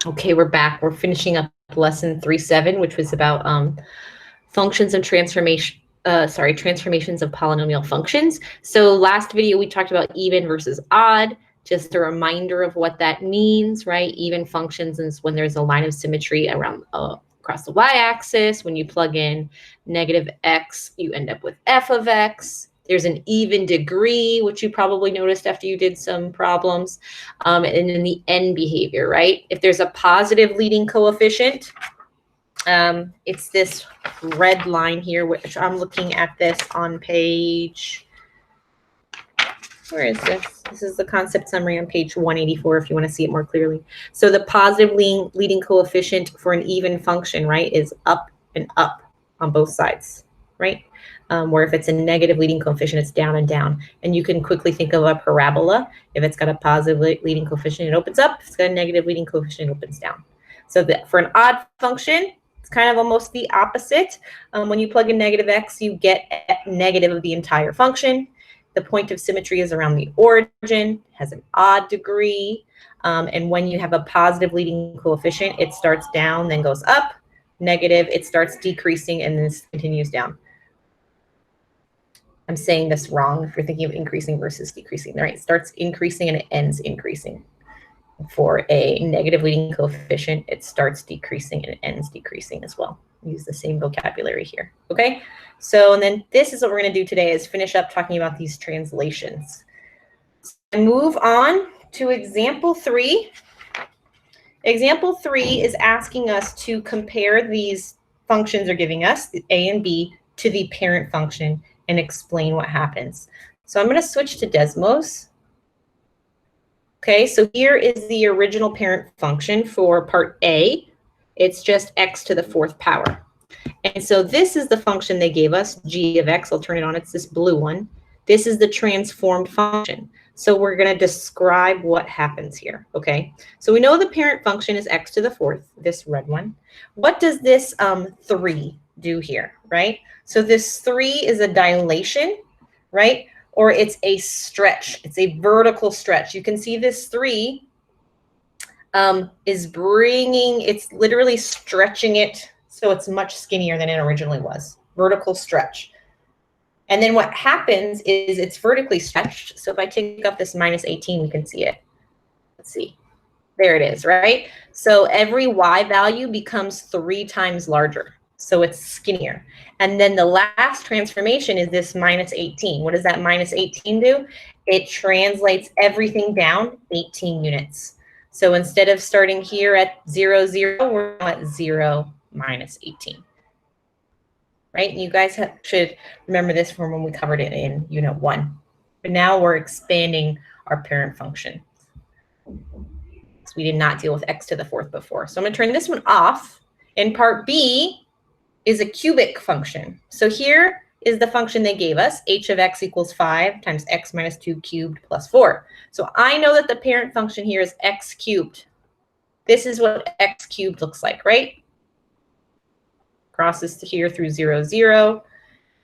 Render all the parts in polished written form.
Okay, we're back. We're finishing up lesson 3.7, which was about functions and transformations of polynomial functions. So last video we talked about even versus odd. Just a reminder of what that means, right? Even functions is when there's a line of symmetry around across the y-axis. When you plug in negative x, you end up with f of x. There's an even degree, which you probably noticed after you did some problems. And then the end behavior, right? If there's a positive leading coefficient, it's this red line here, which I'm looking at this on page, where is this? This is the concept summary on page 184 if you want to see it more clearly. So the positive leading coefficient for an even function, right, is up and up on both sides, right? Where if it's a negative leading coefficient, it's down and down. And you can quickly think of a parabola. If it's got a positive leading coefficient, it opens up. If it's got a negative leading coefficient, it opens down. So that for an odd function, it's kind of almost the opposite. When you plug in negative x, you get negative of the entire function. The point of symmetry is around the origin, has an odd degree. And when you have a positive leading coefficient, it starts down, then goes up. Negative, it starts decreasing, and then continues down. I'm saying this wrong if you're thinking of increasing versus decreasing. Right? It starts increasing and it ends increasing. For a negative leading coefficient, it starts decreasing and it ends decreasing as well. Use the same vocabulary here. Okay, so and then this is what we're going to do today is finish up talking about these translations. And move on to example 3. Example 3 is asking us to compare these functions they're giving us, the a and b, to the parent function and explain what happens. So I'm going to switch to Desmos. Okay, so here is the original parent function for part A. It's just x to the 4th power. And so this is the function they gave us, g of x. I'll turn it on. It's this blue one. This is the transformed function. So we're going to describe what happens here. Okay, so we know the parent function is x to the 4th, this red one. What does this 3 do here, right? So this 3 is a dilation, right? Or it's a stretch. It's a vertical stretch. You can see this 3 is it's literally stretching it so it's much skinnier than it originally was. Vertical stretch. And then what happens is it's vertically stretched. So if I take up this minus 18, we can see it. Let's see. There it is, right? So every y value becomes 3 times larger. So it's skinnier. And then the last transformation is this minus 18. What does that minus 18 do? It translates everything down 18 units. So instead of starting here at 0, 0, we're now at 0, minus 18. Right? You guys should remember this from when we covered it in Unit 1. But now we're expanding our parent function. So we did not deal with x to the 4th before. So I'm going to turn this one off. In part B, is a cubic function. So here is the function they gave us, h of x equals 5 times x minus 2 cubed plus 4. So I know that the parent function here is x cubed. This is what x cubed looks like, right? Crosses here through 0, 0,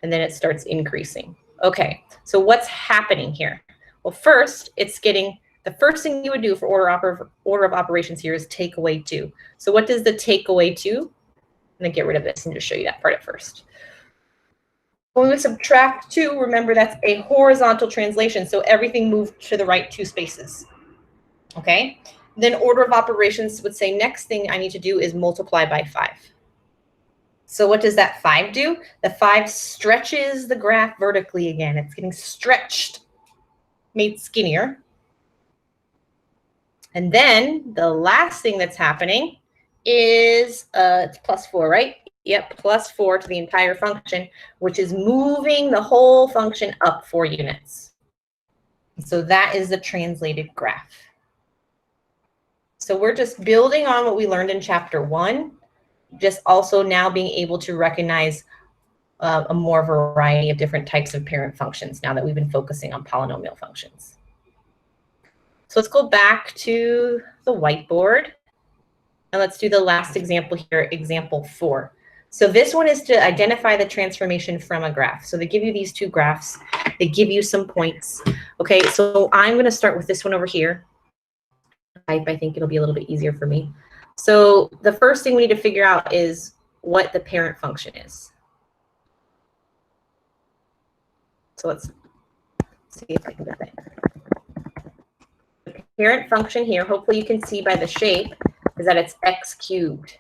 and then it starts increasing. Okay, so what's happening here? Well, first, it's getting, the first thing you would do for order of operations here is take away 2. So what does the take away 2? I'm going to get rid of this and just show you that part at first. When we subtract 2, remember that's a horizontal translation. So everything moved to the right 2 spaces. Okay. Then order of operations would say next thing I need to do is multiply by 5. So what does that 5 do? The 5 stretches the graph vertically again. It's getting stretched, made skinnier. And then the last thing that's happening is it's plus 4, right? Yep, plus 4 to the entire function, which is moving the whole function up 4 units. So that is the translated graph. So we're just building on what we learned in chapter 1, just also now being able to recognize a more variety of different types of parent functions now that we've been focusing on polynomial functions. So let's go back to the whiteboard. And let's do the last example here, example 4. So this one is to identify the transformation from a graph. So they give you these 2 graphs. They give you some points. Okay, so I'm going to start with this one over here. I think it'll be a little bit easier for me. So the first thing we need to figure out is what the parent function is. So let's see if I can get that. The parent function here, hopefully you can see by the shape, is that it's x cubed,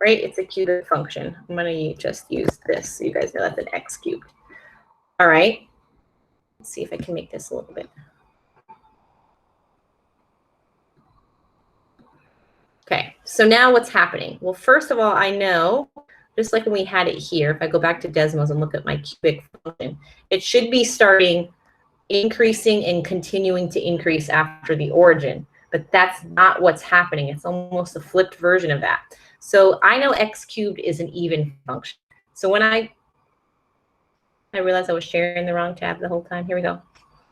right? It's a cubic function. I'm going to just use this so you guys know that's an x cubed. All right. Let's see if I can make this a little bit. Okay, so now what's happening? Well, first of all, I know, just like when we had it here, if I go back to Desmos and look at my cubic function, it should be starting increasing and continuing to increase after the origin, but that's not what's happening. It's almost a flipped version of that. So I know x cubed is an even function. So when I realized I was sharing the wrong tab the whole time. Here we go.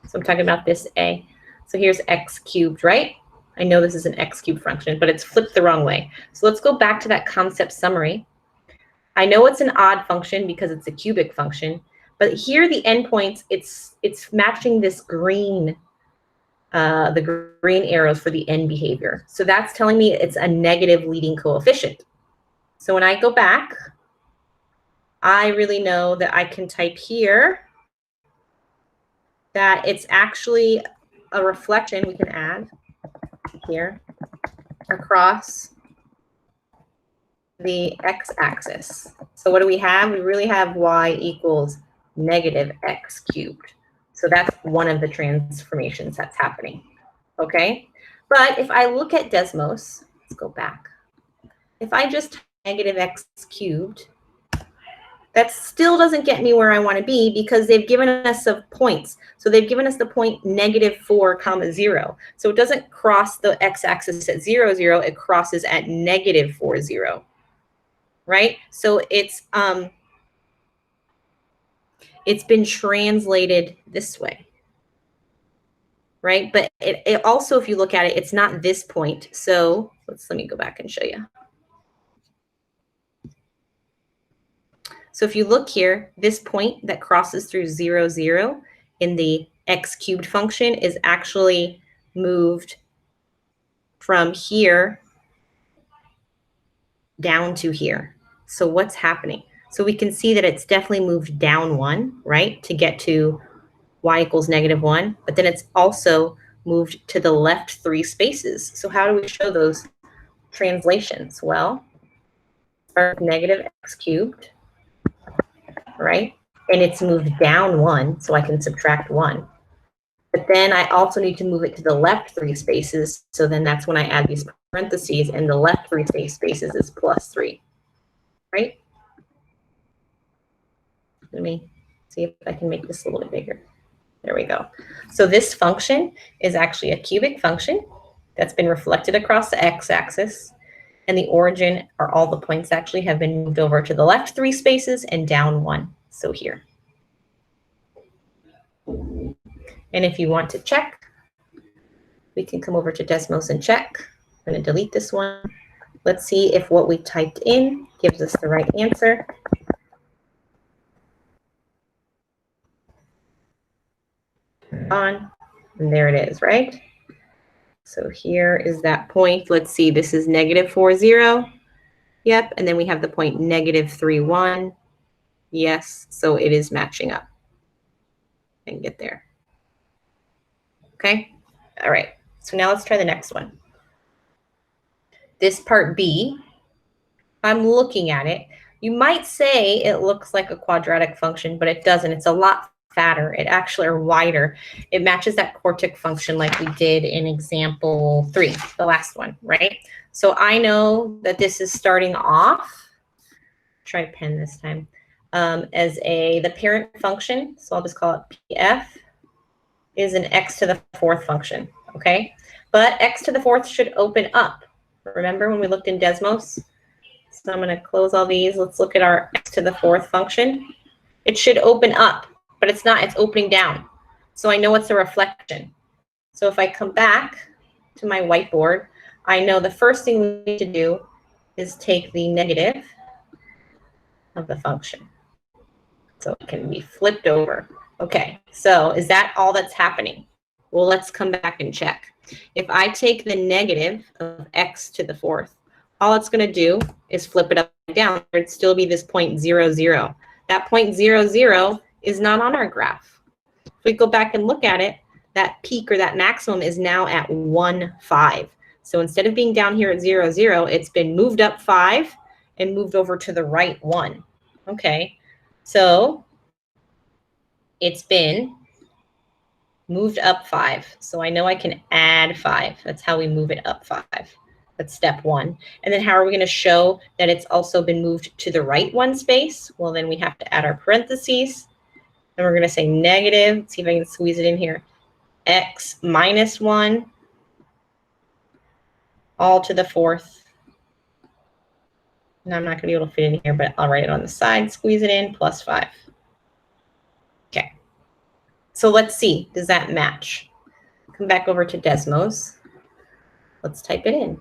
So I'm talking about this a. So here's x cubed, right? I know this is an x cubed function, but it's flipped the wrong way. So let's go back to that concept summary. I know it's an odd function because it's a cubic function, but here the endpoints, it's matching this green, the green arrows for the end behavior. So that's telling me it's a negative leading coefficient. So when I go back, I really know that I can type here that it's actually a reflection we can add here across the x-axis. So what do we have? We really have y equals negative x cubed. So that's one of the transformations that's happening. Okay? But if I look at Desmos, let's go back. If I just type negative x cubed, that still doesn't get me where I want to be because they've given us some points. So they've given us the point -4, 0. So it doesn't cross the x-axis at 0, 0. It crosses at -4, 0. Right? So it's been translated this way. Right? But it also, if you look at it, it's not this point. So let me go back and show you. So if you look here, this point that crosses through 0, 0 in the x cubed function is actually moved from here down to here. So what's happening? So we can see that it's definitely moved down 1, right, to get to y equals -1, but then it's also moved to the left 3 spaces. So how do we show those translations? Well, start with negative x cubed, right? And it's moved down 1, so I can subtract 1. But then I also need to move it to the left 3 spaces, so then that's when I add these parentheses, and the left 3 spaces is +3, right? Let me see if I can make this a little bit bigger. There we go. So this function is actually a cubic function that's been reflected across the x-axis, and the origin, or all the points actually, have been moved over to the left 3 spaces and down 1, so here. And if you want to check, we can come over to Desmos and check. I'm going to delete this one. Let's see if what we typed in gives us the right answer. On, and there it is, right? So here is that point. Let's see, this is -4, 0. Yep, and then we have the point -3, 1. Yes, so it is matching up. And get there. Okay, all right. So now let's try the next one. This part B, I'm looking at it. You might say it looks like a quadratic function, but it doesn't. It's a lot fatter. It actually, or wider. It matches that quartic function like we did in example 3, the last one, right? So I know that this is starting off, try to pen this time, as the parent function. So I'll just call it PF, is an x to the 4th function, okay? But x to the 4th should open up. Remember when we looked in Desmos? So I'm going to close all these. Let's look at our x to the 4th function. It should open up, but it's not. It's opening down. So I know it's a reflection. So if I come back to my whiteboard, I know the first thing we need to do is take the negative of the function. So it can be flipped over. Okay, so is that all that's happening? Well, let's come back and check. If I take the negative of x to the 4th, all it's going to do is flip it up and down. It'd still be this 0.00. That 0.00 is not on our graph. If we go back and look at it, that peak or that maximum is now at 1, 5. So instead of being down here at 0, 0, it's been moved up 5 and moved over to the right 1. Okay, so it's been moved up 5. So I know I can add 5. That's how we move it up 5. That's step 1. And then how are we going to show that it's also been moved to the right 1 space? Well, then we have to add our parentheses. And we're going to say negative. Let's see if I can squeeze it in here. X minus 1 all to the 4th. And I'm not going to be able to fit in here, but I'll write it on the side, squeeze it in, plus 5. Okay. So let's see. Does that match? Come back over to Desmos. Let's type it in.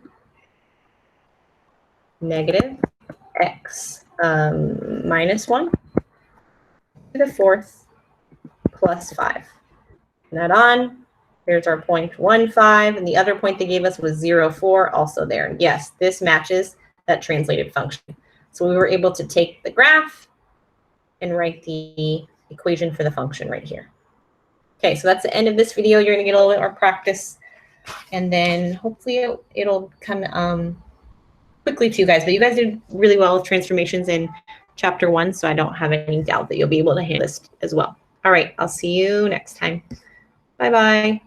Negative x minus 1 to the 4th plus 5. And that on. Here's our 0.15, and the other point they gave us was 0.4, also there. And yes, this matches that translated function. So we were able to take the graph and write the equation for the function right here. Okay, so that's the end of this video. You're going to get a little bit more practice, and then hopefully it'll come quickly to you guys. But you guys did really well with transformations in chapter 1, so I don't have any doubt that you'll be able to handle this as well. All right, I'll see you next time. Bye-bye.